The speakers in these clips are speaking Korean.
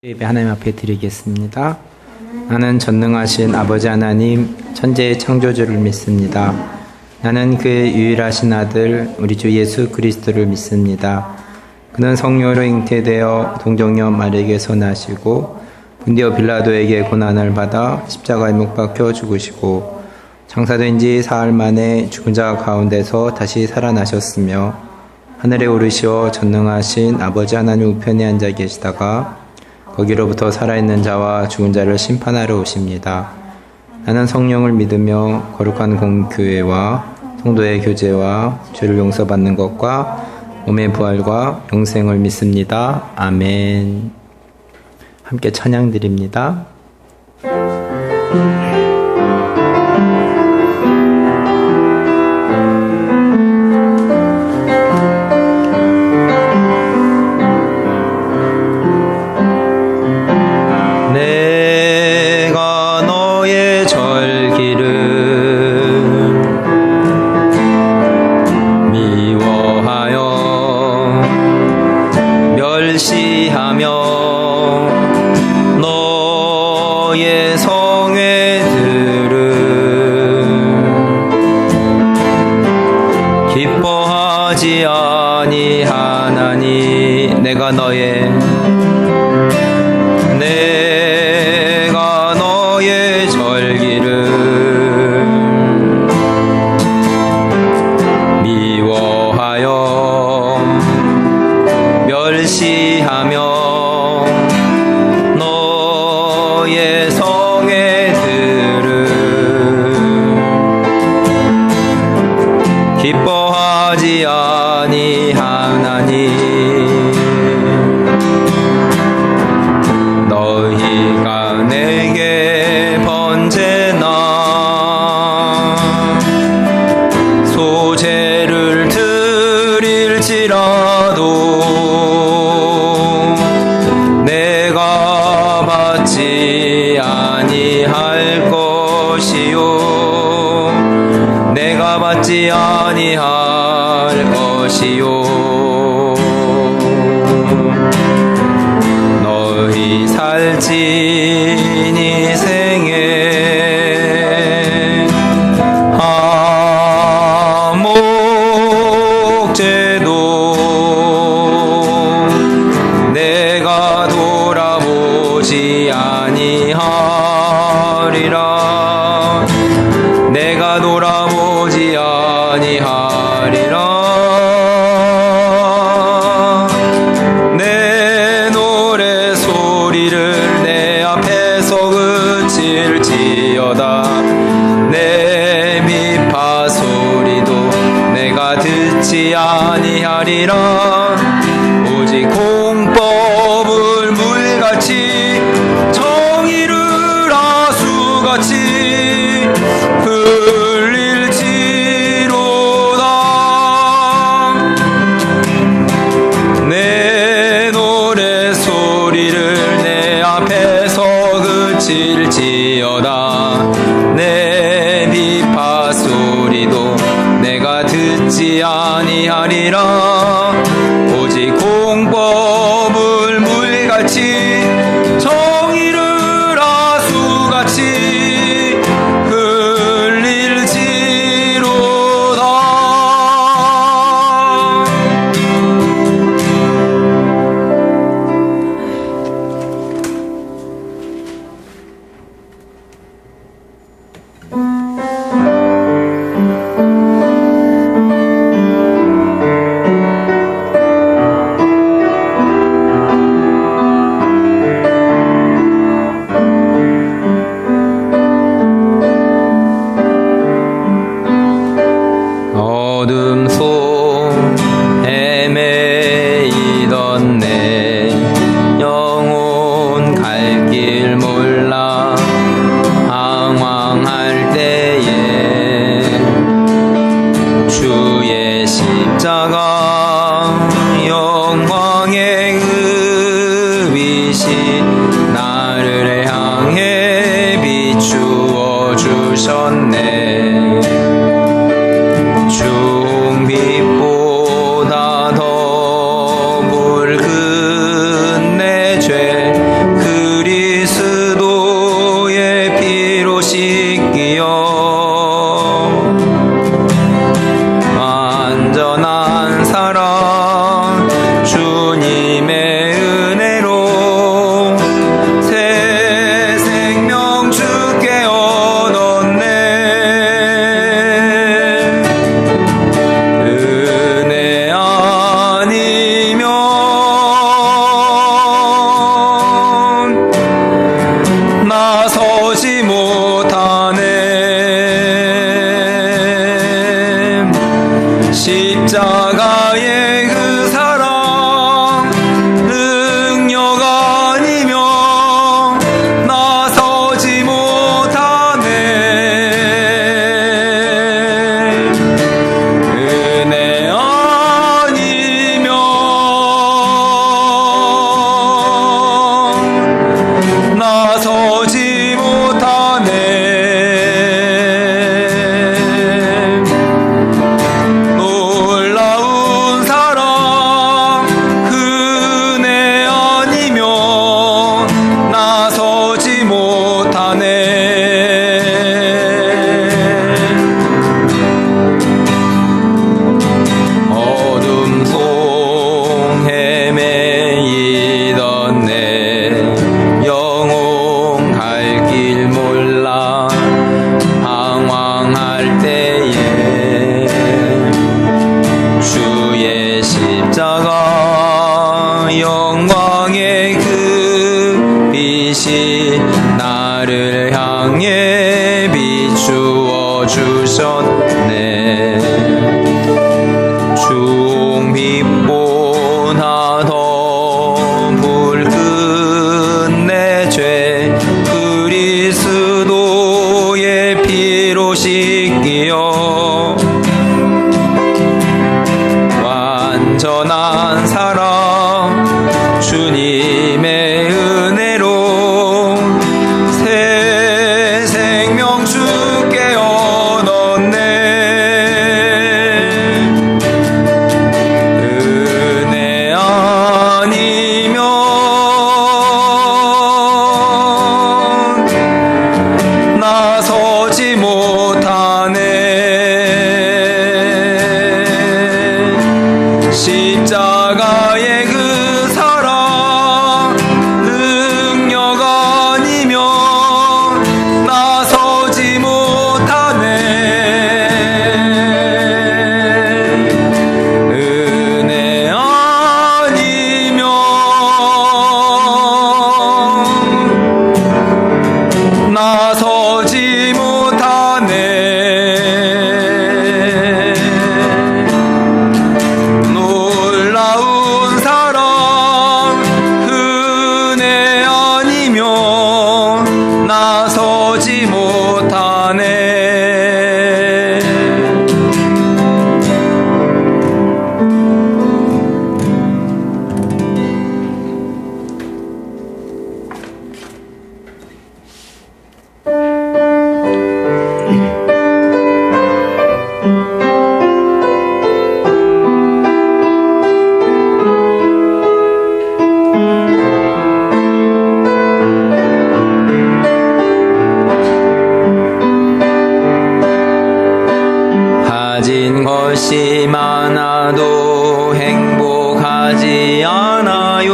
예배 하나님 앞에 드리겠습니다. 나는 전능하신 아버지 하나님 천지의 창조주를 믿습니다. 나는 그의 유일하신 아들 우리 주 예수 그리스도를 믿습니다. 그는 성령으로 잉태되어 동정녀 마리아에게서 나시고 본디오 빌라도에게 고난을 받아 십자가에 못 박혀 죽으시고 장사된 지 사흘 만에 죽은 자 가운데서 다시 살아나셨으며 하늘에 오르시어 전능하신 아버지 하나님 우편에 앉아 계시다가 거기로부터 살아있는 자와 죽은 자를 심판하러 오십니다. 나는 성령을 믿으며 거룩한 공교회와 성도의 교제와 죄를 용서받는 것과 몸의 부활과 영생을 믿습니다. 아멘. 함께 찬양 드립니다. 기뻐하지 아니하나니 내가 너의 절기를 미워하여 멸시하며 너의 성회들을 기뻐하지 아니하나니 너희가 내게 번제나 소제를 드릴지라도 내가 받지 아니할 것이요 내가 받지 아니할 것이요 너희 살찐이 생에 하목제도 내가 돌아보지 아니하리라 내가 돌아보지 아니하리라 내 노래 소리를 내 앞에서 그칠지어다 내 미파 소리도 내가 듣지 아니하리라 오직 공법을 물같이 정의를 아수같이 흘릴지로다 내 노래 소리를 내 앞에서 그칠지어다 내 비파 소리도 내가 듣지 아니하리라 오직 공법을 물같이 정의를 아수같이 어둠 속 헤매이던 내 영혼 갈 길 몰라 방황할 때에 주의 십자가 영광의 읍이시 나를 향해 비추어 주셨네 빛보다 더 붉은 내 죄 빛이 나를 향해 비추어 주셨네. 중빛보다 더 붉은 내 죄 그리스도의 피로 씻기어 완전한 사랑 주님의 은혜로 새 생명 주께 얻었네. 은혜 아니면 나서지 못하네. 십자가의 그 사랑 능력 아니면 나서지 못하네. 은혜 아니면 나서지 못하네. 놀라운 사랑 은혜 아니면 나서지 못하네. 가진 것이 많아도 행복하지 않아요.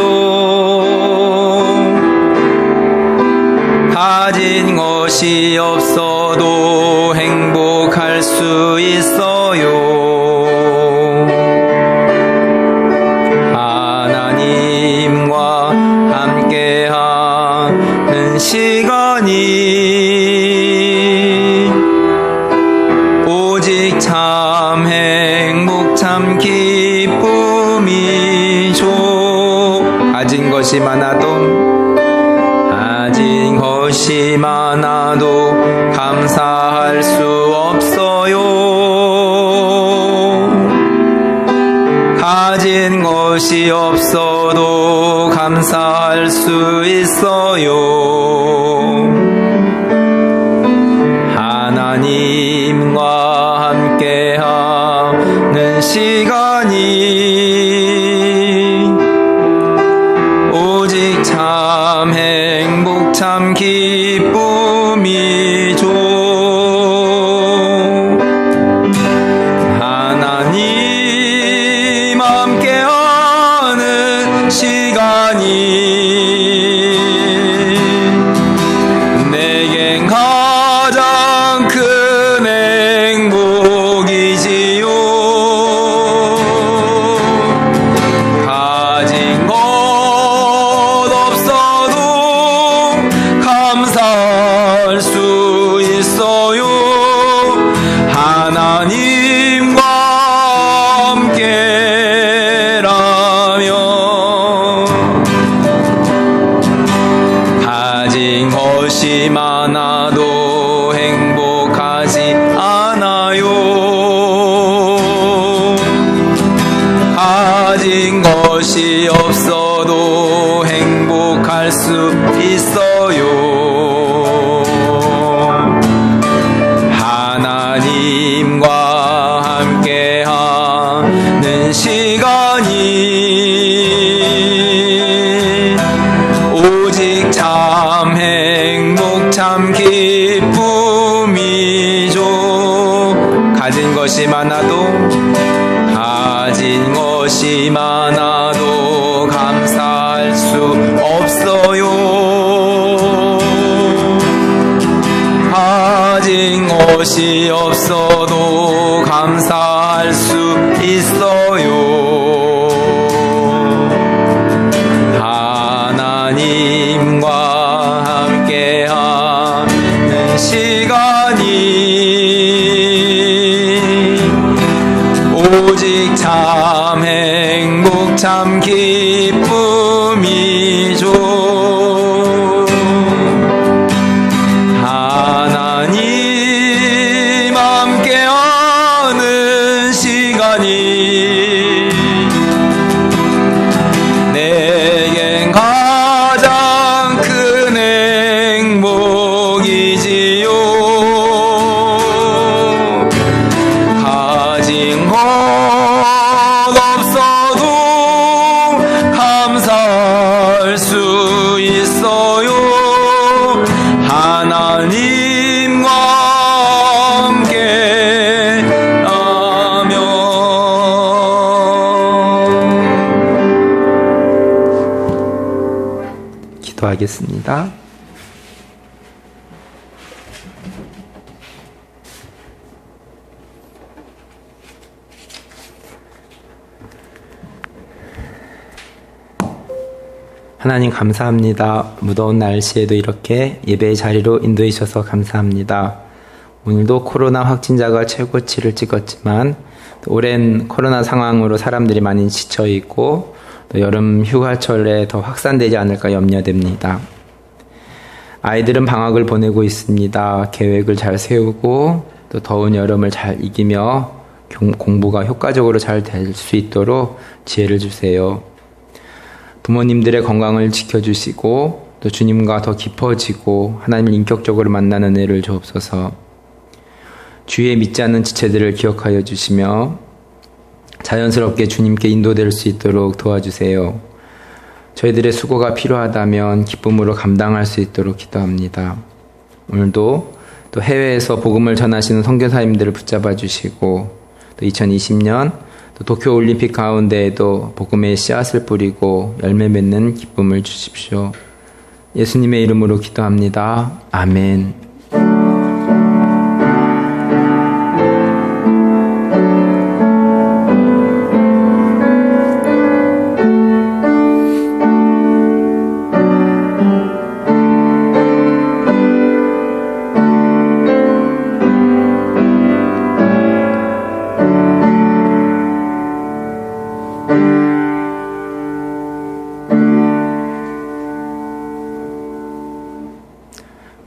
가진 것이 없어도 행복할 수 있어요. 하나님과 함께하는 시간이 오직 참 행복 참 기쁨이죠. 가진 것이 많아도 감사할 수 없어요. 가진 것이 없어도 감사할 수 있어요. 하나님과 함께하는 시간이 오직 참 행복 참 기쁨이죠. 하나님 함께하는 시간이 내겐 가장 큰 행복이지요. 가진 것 없어도 감사할 수 있어요. 하나님과 함께라면 가진 것이 많아도 행복하지 않아요. 가진 것이 없어도 행복할 수 있어요. 하나님과 함께하는 시간이 오직 참 행복 참 기쁨이죠. 가진 것이 많아도 감사할 수 없어요. 가진 것이 없어도 감사할 수 있어요. 하나님과 참 기쁨이죠. 하나님 함께하는 시간이 내겐 가장 큰 행복이지요. 가진 것 없어도 감사할 수 있어요. 하나님과 함께 하면. 기도하겠습니다. 하나님 감사합니다. 무더운 날씨에도 이렇게 예배의 자리로 인도해 주셔서 감사합니다. 오늘도 코로나 확진자가 최고치를 찍었지만 또 오랜 코로나 상황으로 사람들이 많이 지쳐 있고 또 여름 휴가철에 더 확산되지 않을까 염려됩니다. 아이들은 방학을 보내고 있습니다. 계획을 잘 세우고 또 더운 여름을 잘 이기며 공부가 효과적으로 잘 될 수 있도록 지혜를 주세요. 부모님들의 건강을 지켜주시고 또 주님과 더 깊어지고 하나님을 인격적으로 만나는 은혜를 주옵소서. 주위에 믿지 않는 지체들을 기억하여 주시며 자연스럽게 주님께 인도될 수 있도록 도와주세요. 저희들의 수고가 필요하다면 기쁨으로 감당할 수 있도록 기도합니다. 오늘도 또 해외에서 복음을 전하시는 선교사님들을 붙잡아 주시고 또 2020년 또 도쿄올림픽 가운데에도 복음의 씨앗을 뿌리고 열매 맺는 기쁨을 주십시오. 예수님의 이름으로 기도합니다. 아멘.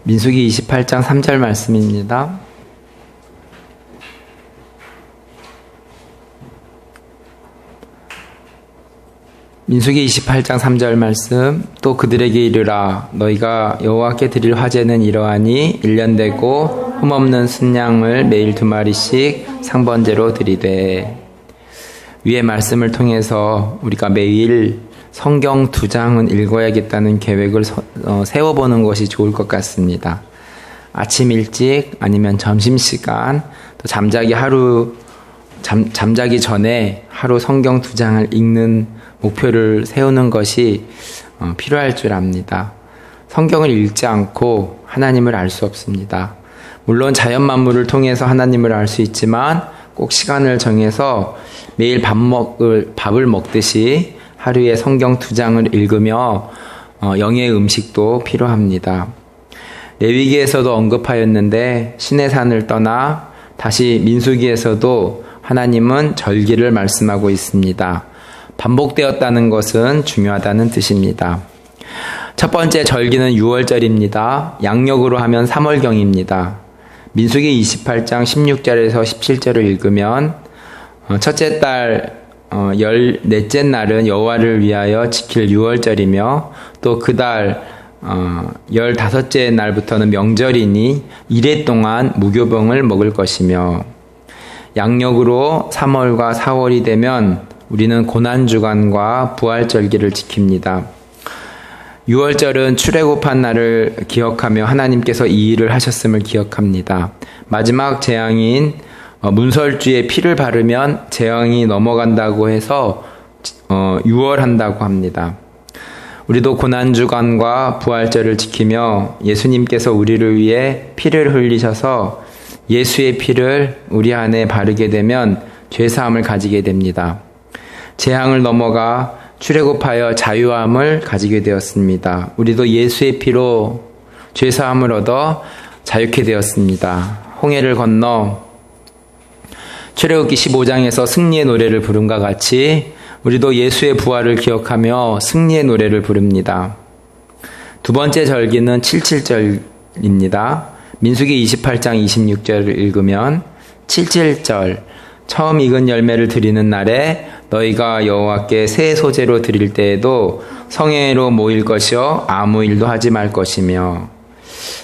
민수기 28장 3절 말씀입니다. 민수기 28장 3절 말씀. 또 그들에게 이르라. 너희가 여호와께 드릴 화제는 이러하니 1년 되고 흠없는 순양을 매일 2마리씩 상번제로 드리되. 위의 말씀을 통해서 우리가 매일 성경 2장은 읽어야겠다는 계획을 세워보는 것이 좋을 것 같습니다. 아침 일찍 아니면 점심시간 또 잠자기 전에 하루 성경 2장을 읽는 목표를 세우는 것이 필요할 줄 압니다. 성경을 읽지 않고 하나님을 알 수 없습니다. 물론 자연 만물을 통해서 하나님을 알 수 있지만 꼭 시간을 정해서 매일 밥을 먹듯이 하루에 성경 2장을 읽으며 영의 음식도 필요합니다. 레위기에서도 언급하였는데 시내산을 떠나 다시 민수기에서도 하나님은 절기를 말씀하고 있습니다. 반복되었다는 것은 중요하다는 뜻입니다. 첫 번째 절기는 6월절입니다. 양력으로 하면 3월경입니다. 민수기 28장 16절에서 17절을 읽으면 첫째 달 14째 날은 여호와를 위하여 지킬 6월절이며 또 그 달 15째 날부터는 명절이니 이래 동안 무교병을 먹을 것이며 양력으로 3월과 4월이 되면 우리는 고난주간과 부활절기를 지킵니다. 6월절은 출애굽한 날을 기억하며 하나님께서 이 일을 하셨음을 기억합니다. 마지막 재앙인 문설주에 피를 바르면 재앙이 넘어간다고 해서 6월한다고 합니다. 우리도 고난주간과 부활절을 지키며 예수님께서 우리를 위해 피를 흘리셔서 예수의 피를 우리 안에 바르게 되면 죄사함을 가지게 됩니다. 재앙을 넘어가 출애굽하여 자유함을 가지게 되었습니다. 우리도 예수의 피로 죄사함을 얻어 자유케 되었습니다. 홍해를 건너 출애굽기 15장에서 승리의 노래를 부름과 같이 우리도 예수의 부활을 기억하며 승리의 노래를 부릅니다. 두 번째 절기는 77절입니다. 민수기 28장 26절을 읽으면 77절 처음 익은 열매를 드리는 날에 너희가 여호와께 새 소재로 드릴 때에도 성회로 모일 것이요 아무 일도 하지 말 것이며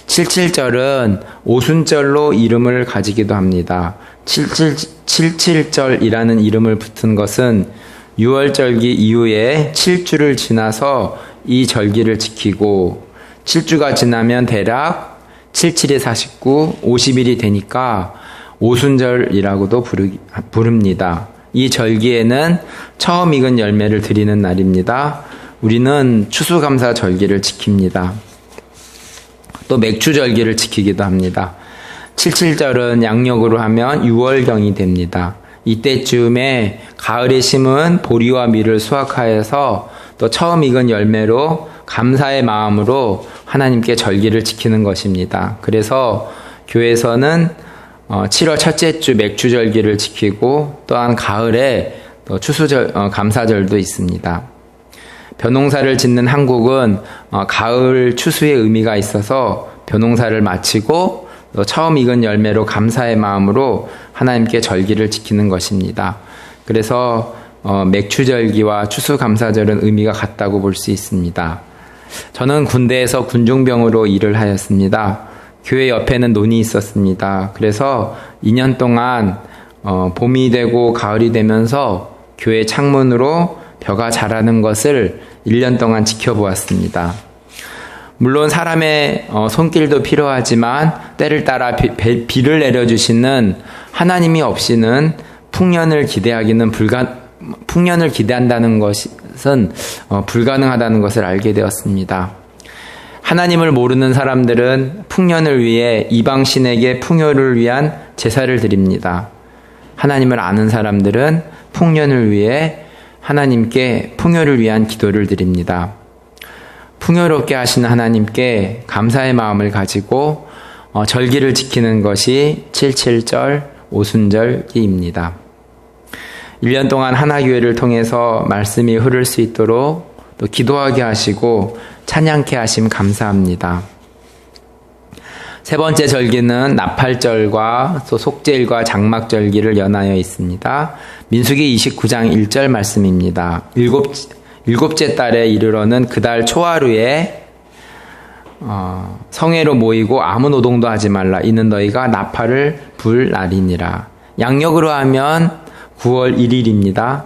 77절은 오순절로 이름을 가지기도 합니다. 77절이라는 이름을 붙은 것은 6월절기 이후에 7주를 지나서 이 절기를 지키고 7주가 지나면 대략 77에 49, 50일이 되니까 오순절이라고도 부릅니다. 이 절기에는 처음 익은 열매를 드리는 날입니다. 우리는 추수감사 절기를 지킵니다. 또 맥주절기를 지키기도 합니다. 77절은 양력으로 하면 6월경이 됩니다. 이때쯤에 가을에 심은 보리와 밀을 수확하여서 또 처음 익은 열매로 감사의 마음으로 하나님께 절기를 지키는 것입니다. 그래서 교회에서는 7월 첫째 주 맥주절기를 지키고 또한 가을에 또 감사절도 있습니다. 벼농사를 짓는 한국은 가을 추수의 의미가 있어서 벼농사를 마치고 또 처음 익은 열매로 감사의 마음으로 하나님께 절기를 지키는 것입니다. 그래서 맥추절기와 추수감사절은 의미가 같다고 볼 수 있습니다. 저는 군대에서 군중병으로 일을 하였습니다. 교회 옆에는 논이 있었습니다. 그래서 2년 동안 봄이 되고 가을이 되면서 교회 창문으로 벼가 자라는 것을 1년 동안 지켜보았습니다. 물론 사람의 손길도 필요하지만 때를 따라 비를 내려주시는 하나님이 없이는 풍년을 기대한다는 것은 불가능하다는 것을 알게 되었습니다. 하나님을 모르는 사람들은 풍년을 위해 이방신에게 풍요를 위한 제사를 드립니다. 하나님을 아는 사람들은 풍년을 위해 하나님께 풍요를 위한 기도를 드립니다. 풍요롭게 하시는 하나님께 감사의 마음을 가지고 절기를 지키는 것이 77절 오순절기입니다. 1년 동안 하나교회를 통해서 말씀이 흐를 수 있도록 또 기도하게 하시고 찬양케 하심 감사합니다. 세 번째 절기는 나팔절과 또 속죄일과 장막절기를 연하여 있습니다. 민수기 29장 1절 말씀입니다. 일곱째 달에 이르러는 그달 초하루에 성회로 모이고 아무 노동도 하지 말라. 이는 너희가 나팔을 불 날이니라. 양력으로 하면 9월 1일입니다.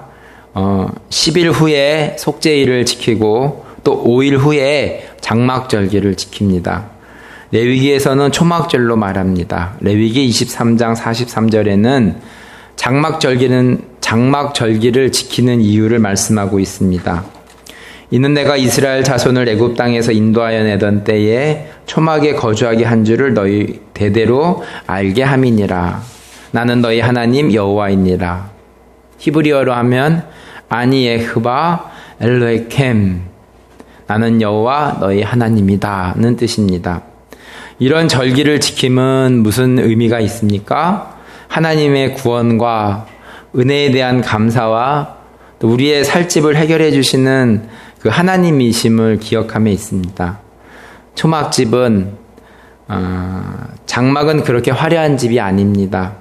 10일 후에 속죄일을 지키고 또 5일 후에 장막절기를 지킵니다. 레위기에서는 초막절로 말합니다. 레위기 23장 43절에는 장막절기를 지키는 이유를 말씀하고 있습니다. 이는 내가 이스라엘 자손을 애굽 땅에서 인도하여 내던 때에 초막에 거주하게 한 줄을 너희 대대로 알게 함이니라. 나는 너희 하나님 여호와이니라. 히브리어로 하면 아니 에흐바 엘로에켐, 나는 여호와 너희 하나님이다는 뜻입니다. 이런 절기를 지킴은 무슨 의미가 있습니까? 하나님의 구원과 은혜에 대한 감사와 또 우리의 살집을 해결해 주시는 그 하나님이심을 기억함에 있습니다. 초막집은 장막은 그렇게 화려한 집이 아닙니다.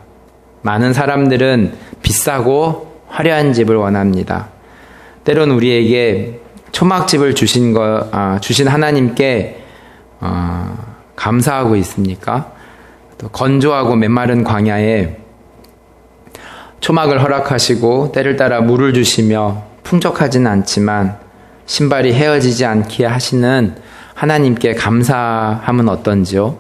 많은 사람들은 비싸고 화려한 집을 원합니다. 때론 우리에게 초막집을 주신 하나님께 감사하고 있습니까? 또 건조하고 메마른 광야에 초막을 허락하시고 때를 따라 물을 주시며 풍족하지는 않지만 신발이 헤어지지 않게 하시는 하나님께 감사함은 어떤지요?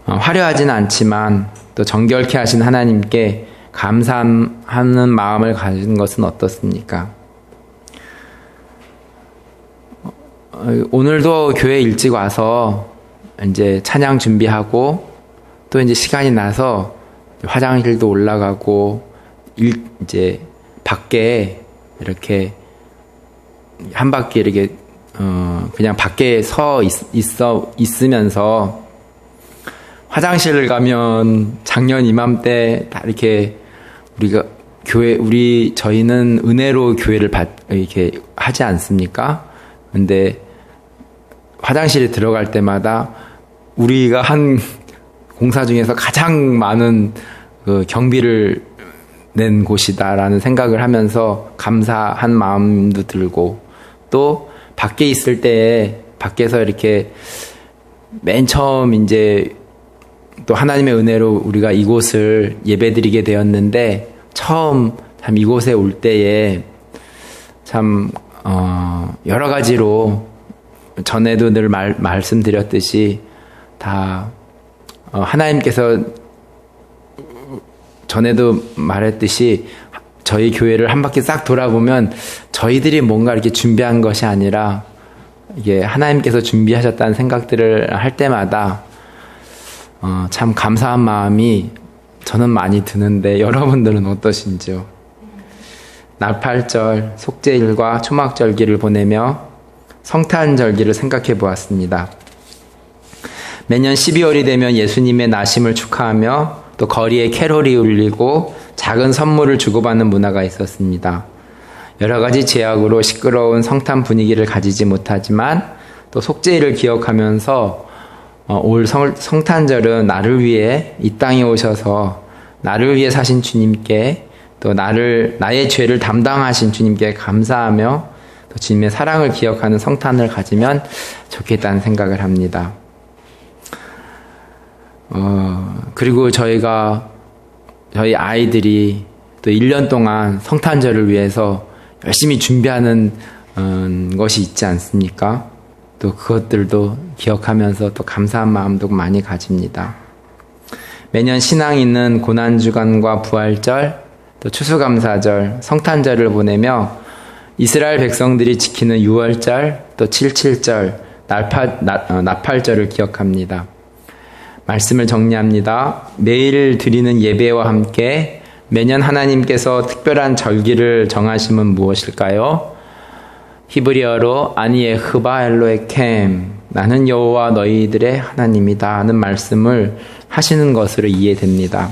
화려하지는 않지만 또 정결케 하신 하나님께 감사하는 마음을 가진 것은 어떻습니까? 오늘도 교회 일찍 와서 이제 찬양 준비하고 또 이제 시간이 나서 화장실도 올라가고 이제 밖에 이렇게 한 바퀴 이렇게 그냥 밖에 서 있으면서 화장실을 가면 작년 이맘때 다 이렇게 우리가 저희는 은혜로 교회를 이렇게 하지 않습니까? 근데 화장실에 들어갈 때마다 우리가 한 공사 중에서 가장 많은 그 경비를 낸 곳이다라는 생각을 하면서 감사한 마음도 들고, 또 밖에 있을 때에 밖에서 이렇게 맨 처음 이제 또 하나님의 은혜로 우리가 이곳을 예배드리게 되었는데, 처음 참 이곳에 올 때에 참 여러 가지로 전에도 늘 말씀드렸듯이 다 하나님께서 전에도 말했듯이 저희 교회를 한 바퀴 싹 돌아보면 저희들이 뭔가 이렇게 준비한 것이 아니라 이게 하나님께서 준비하셨다는 생각들을 할 때마다 참 감사한 마음이 저는 많이 드는데, 여러분들은 어떠신지요? 나팔절, 속죄일과 초막절기를 보내며 성탄절기를 생각해 보았습니다. 매년 12월이 되면 예수님의 나심을 축하하며 또 거리에 캐롤이 울리고 작은 선물을 주고받는 문화가 있었습니다. 여러 가지 제약으로 시끄러운 성탄 분위기를 가지지 못하지만 또 속죄일을 기억하면서 올 성탄절은 나를 위해 이 땅에 오셔서 나를 위해 사신 주님께, 또 나의 죄를 담당하신 주님께 감사하며 또 주님의 사랑을 기억하는 성탄을 가지면 좋겠다는 생각을 합니다. 그리고 저희 아이들이 또 1년 동안 성탄절을 위해서 열심히 준비하는 것이 있지 않습니까? 또 그것들도 기억하면서 또 감사한 마음도 많이 가집니다. 매년 신앙 있는 고난주간과 부활절, 또 추수감사절, 성탄절을 보내며 이스라엘 백성들이 지키는 6월절, 또 7.7절, 나팔절을 기억합니다. 말씀을 정리합니다. 매일 드리는 예배와 함께 매년 하나님께서 특별한 절기를 정하심은 무엇일까요? 히브리어로 아니에 흐바 엘로에켐, 나는 여호와 너희들의 하나님이다 하는 말씀을 하시는 것으로 이해됩니다.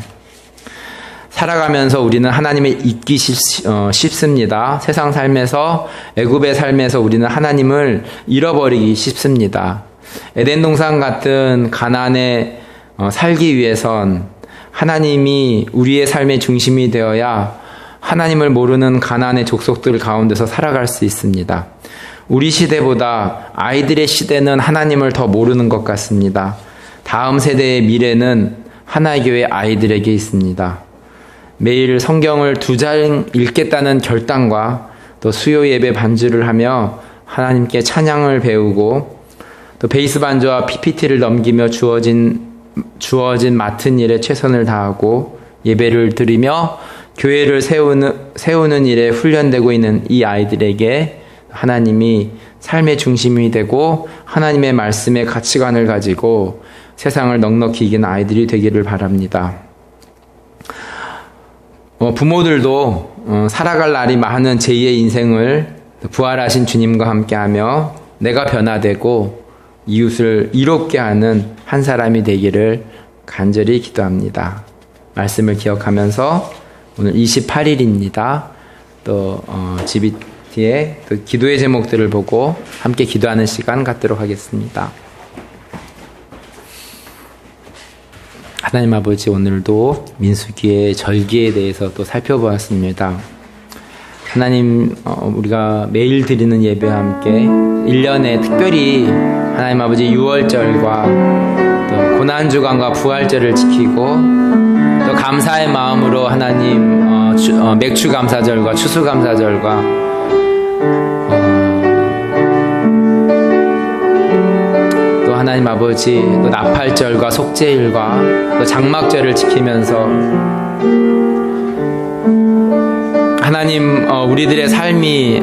살아가면서 우리는 하나님을 잊기 쉽습니다. 세상 삶에서, 애굽의 삶에서 우리는 하나님을 잃어버리기 쉽습니다. 에덴 동산 같은 가나안에 살기 위해선 하나님이 우리의 삶의 중심이 되어야 하나님을 모르는 가나안의 족속들 가운데서 살아갈 수 있습니다. 우리 시대보다 아이들의 시대는 하나님을 더 모르는 것 같습니다. 다음 세대의 미래는 하나교회 아이들에게 있습니다. 매일 성경을 2장 읽겠다는 결단과 또 수요 예배 반주를 하며 하나님께 찬양을 배우고, 또 베이스 반주와 PPT를 넘기며 주어진 맡은 일에 최선을 다하고 예배를 드리며 교회를 세우는 일에 훈련되고 있는 이 아이들에게 하나님이 삶의 중심이 되고 하나님의 말씀의 가치관을 가지고 세상을 넉넉히 이기는 아이들이 되기를 바랍니다. 부모들도 살아갈 날이 많은 제2의 인생을 부활하신 주님과 함께하며 내가 변화되고 이웃을 이롭게 하는 한 사람이 되기를 간절히 기도합니다. 말씀을 기억하면서 오늘 28일입니다. 또 GBT의 또 기도의 제목들을 보고 함께 기도하는 시간 갖도록 하겠습니다. 하나님 아버지, 오늘도 민수기의 절기에 대해서 또 살펴보았습니다. 하나님, 우리가 매일 드리는 예배와 함께 1년에 특별히 하나님 아버지 6월절과 또 고난주간과 부활절을 지키고 또 감사의 마음으로 하나님 맥추감사절과 추수감사절과 또 하나님 아버지 또 나팔절과 속죄일과 또 장막절을 지키면서 하나님, 우리들의 삶이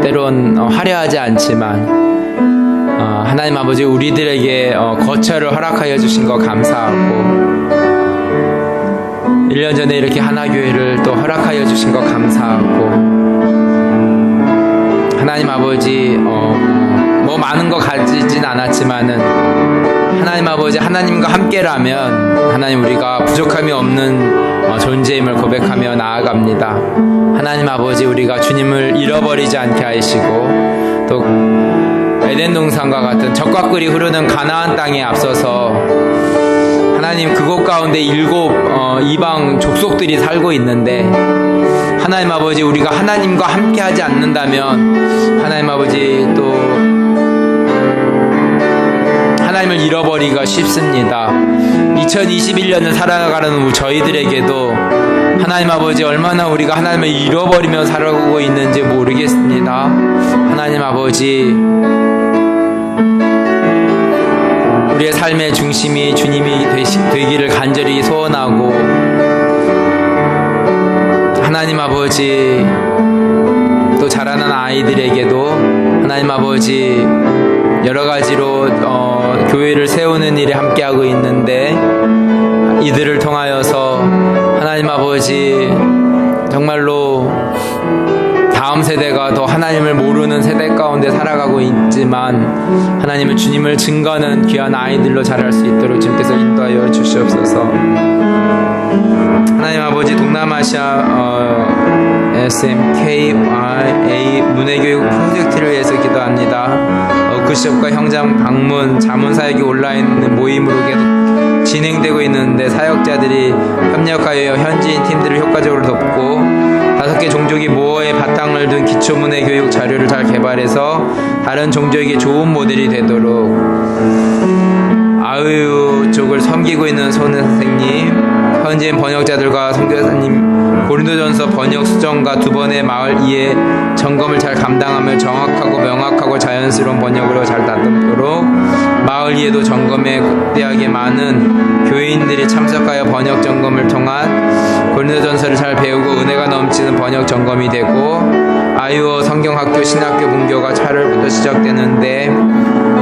때론 화려하지 않지만 하나님 아버지 우리들에게 거처를 허락하여 주신 것 감사하고 1년 전에 이렇게 하나교회를 또 허락하여 주신 것 감사하고 하나님 아버지 뭐 많은 거 가지진 않았지만은 하나님 아버지 하나님과 함께라면 하나님 우리가 부족함이 없는 존재임을 고백하며 나아갑니다. 하나님 아버지, 우리가 주님을 잃어버리지 않게 하시고 또 에덴 동산과 같은 젖과 꿀이 흐르는 가나안 땅에 앞서서 하나님 그곳 가운데 7 이방 족속들이 살고 있는데 하나님 아버지, 우리가 하나님과 함께 하지 않는다면 하나님 아버지 또 하나님을 잃어버리기가 쉽습니다. 2021년을 살아가는 저희들에게도 하나님 아버지, 얼마나 우리가 하나님을 잃어버리며 살아가고 있는지 모르겠습니다. 하나님 아버지, 우리의 삶의 중심이 주님이 되기를 간절히 소원하고, 하나님 아버지 또 자라는 아이들에게도 하나님 아버지 여러 가지로 교회를 세우는 일에 함께하고 있는데, 이들을 통하여서 하나님 아버지 정말로 다음 세대가 더 하나님을 모르는 세대 가운데 살아가고 있지만 하나님을 주님을 증거하는 귀한 아이들로 자랄 수 있도록 주님께서 인도하여 주시옵소서. 하나님 아버지, 동남아시아 SMKYA 문해교육 프로젝트를 위해서 기도합니다. 워크숍과 현장 방문, 자문사역이 온라인 모임으로 계속 진행되고 있는데 사역자들이 협력하여 현지인 팀들을 효과적으로 돕고 5개 종족이 모어의 바탕을 둔 기초문해 교육 자료를 잘 개발해서 다른 종족에게 좋은 모델이 되도록 아으유 쪽을 섬기고 있는 손은 선생님, 현지인 번역자들과 선교사님, 고린도전서 번역 수정과 2번의 마을 이해 점검을 잘 감당하며 정확하고 명확하고 자연스러운 번역으로 잘 다듬도록 마을 이해도 점검에 극대하게 많은 교인들이 참석하여 번역 점검을 통한 고린도전서를 잘 배우고 은혜가 넘치는 번역 점검이 되고, 아이오 성경학교 신학교 분교가 8월부터 시작되는데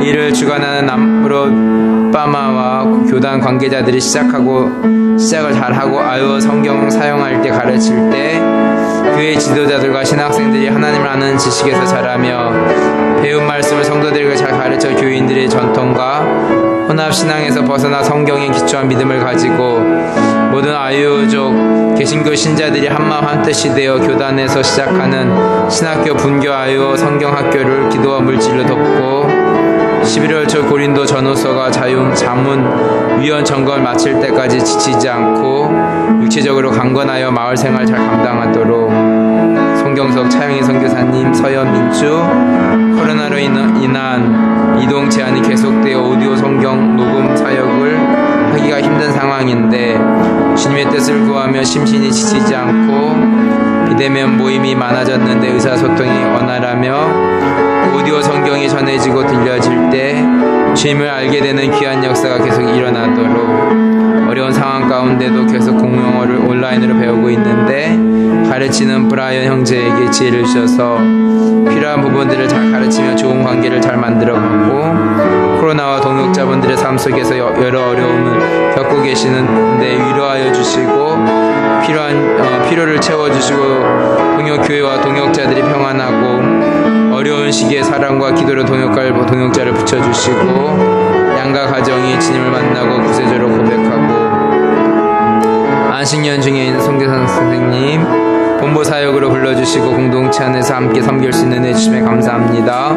이를 주관하는 남프로 빠마와 교단 관계자들이 시작을 잘하고 아이오 성경 사용할 때 가르칠 때 교회 지도자들과 신학생들이 하나님을 아는 지식에서 자라며 배운 말씀을 성도들에게 잘 가르쳐 교인들의 전통과 혼합신앙에서 벗어나 성경에 기초한 믿음을 가지고 모든 아이오족 개신교 신자들이 한마음 한뜻이 되어 교단에서 시작하는 신학교 분교 아이오 성경학교를 기도와 물질로 돕고 11월 초 고린도 전후서가 자문 위원 점검을 마칠 때까지 지치지 않고 육체적으로 강건하여 마을 생활 잘 감당하도록 송경석 차영희 선교사님, 서현민주, 코로나로 인한 이동 제한이 계속되어 오디오 성경 녹음 사역을 하기가 힘든 상황인데 주님의 뜻을 구하며 심신이 지치지 않고 비대면 모임이 많아졌는데 의사소통이 원활하며 오디오 성경이 전해지고 들려질 때 주님을 알게 되는 귀한 역사가 계속 일어나도록 어려운 상황 가운데도 계속 공용어를 온라인으로 배우고 있는데 가르치는 브라이언 형제에게 지혜를 주셔서 필요한 부분들을 잘 가르치며 좋은 관계를 잘 만들어가고 코로나와 동역자분들의 삶 속에서 여러 어려움을 겪고 계시는데 위로하여 주시고 필요를 채워주시고 동역교회와 동역자들이 평안하고 어려운 시기에 사랑과 기도로 동역자를 붙여주시고 양가 가정이 주님을 만나고 구세주로 고백하고 안식년 중에 있는 송교선 선생님 본부 사역으로 불러주시고 공동체 안에서 함께 섬길 수 있는 은혜 주심에 감사합니다.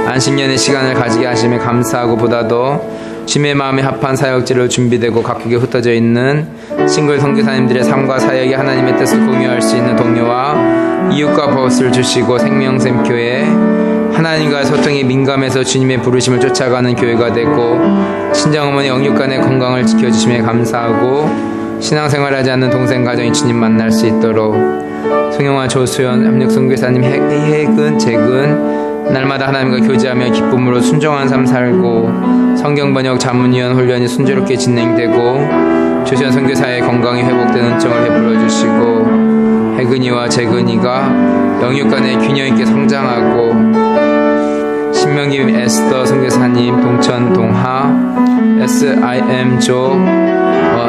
안식년의 시간을 가지게 하심에 감사하고 보다도 주님의 마음에 합한 사역지로 준비되고 각국에 흩어져 있는 싱글 선교사님들의 삶과 사역이 하나님의 뜻을 공유할 수 있는 동료와 이웃과 벗을 주시고 생명샘교회 하나님과의 소통에 민감해서 주님의 부르심을 쫓아가는 교회가 되고 친정어머니 영육간의 건강을 지켜주심에 감사하고 신앙생활하지 않는 동생 가정이 주님 만날 수 있도록 송영화 조수연 협력선교사님 해근 재근 날마다 하나님과 교제하며 기쁨으로 순종한 삶 살고 성경번역 자문위원 훈련이 순조롭게 진행되고 조수연 선교사의 건강이 회복되는 은총을 베풀어 주시고 해근이와 재근이가 영육간의 균형 있게 성장하고 신명기 에스더 선교사님 동천 동하 SIM조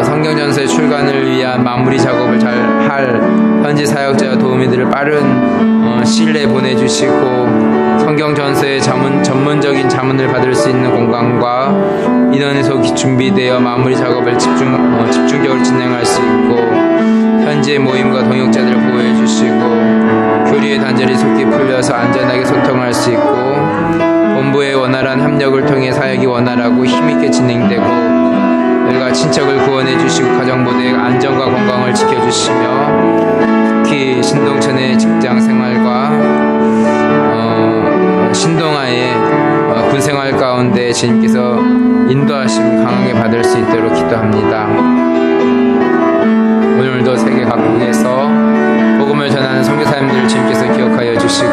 성경전서의 출간을 위한 마무리 작업을 잘 할 현지 사역자와 도우미들을 빠른 시일 내에 보내주시고 성경전서의 전문적인 자문을 받을 수 있는 공간과 인원이 준비되어 마무리 작업을 집중적으로 진행할 수 있고 현지의 모임과 동역자들을 보호해 주시고 교리의 단절이 속히 풀려서 안전하게 소통할 수 있고 본부의 원활한 협력을 통해 사역이 원활하고 힘있게 진행되고 우리가 친척을 구원해 주시고 가정부대의 안전과 건강을 지켜주시며 특히 신동천의 직장 생활과 신동아의 군생활 가운데 주님께서 인도하심 강하게 받을 수 있도록 기도합니다. 오늘도 세계 각국에서 복음을 전하는 선교사님들을 주님께서 기억하여 주시고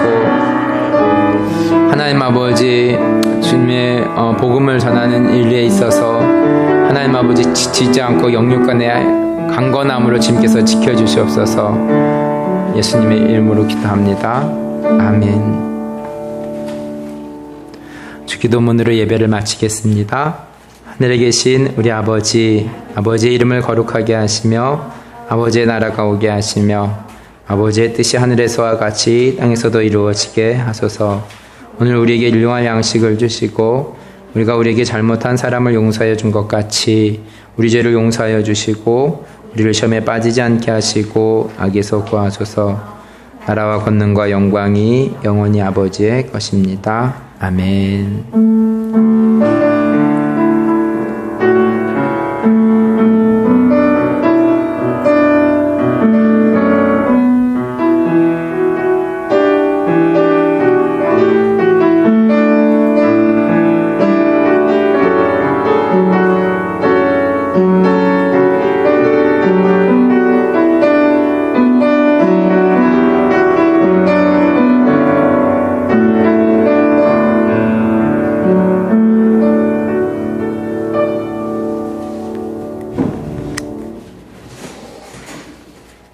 하나님 아버지 주님의 복음을 전하는 일에 있어서 하나님 아버지 지치지 않고 영육간의 강건함으로 주님께서 지켜주시옵소서. 예수님의 이름으로 기도합니다. 아멘. 주기도문으로 예배를 마치겠습니다. 하늘에 계신 우리 아버지, 아버지의 이름을 거룩하게 하시며 아버지의 나라가 오게 하시며 아버지의 뜻이 하늘에서와 같이 땅에서도 이루어지게 하소서. 오늘 우리에게 일용할 양식을 주시고 우리가 우리에게 잘못한 사람을 용서하여 준 것 같이 우리 죄를 용서하여 주시고 우리를 시험에 빠지지 않게 하시고 악에서 구하소서. 나라와 권능과 영광이 영원히 아버지의 것입니다. 아멘.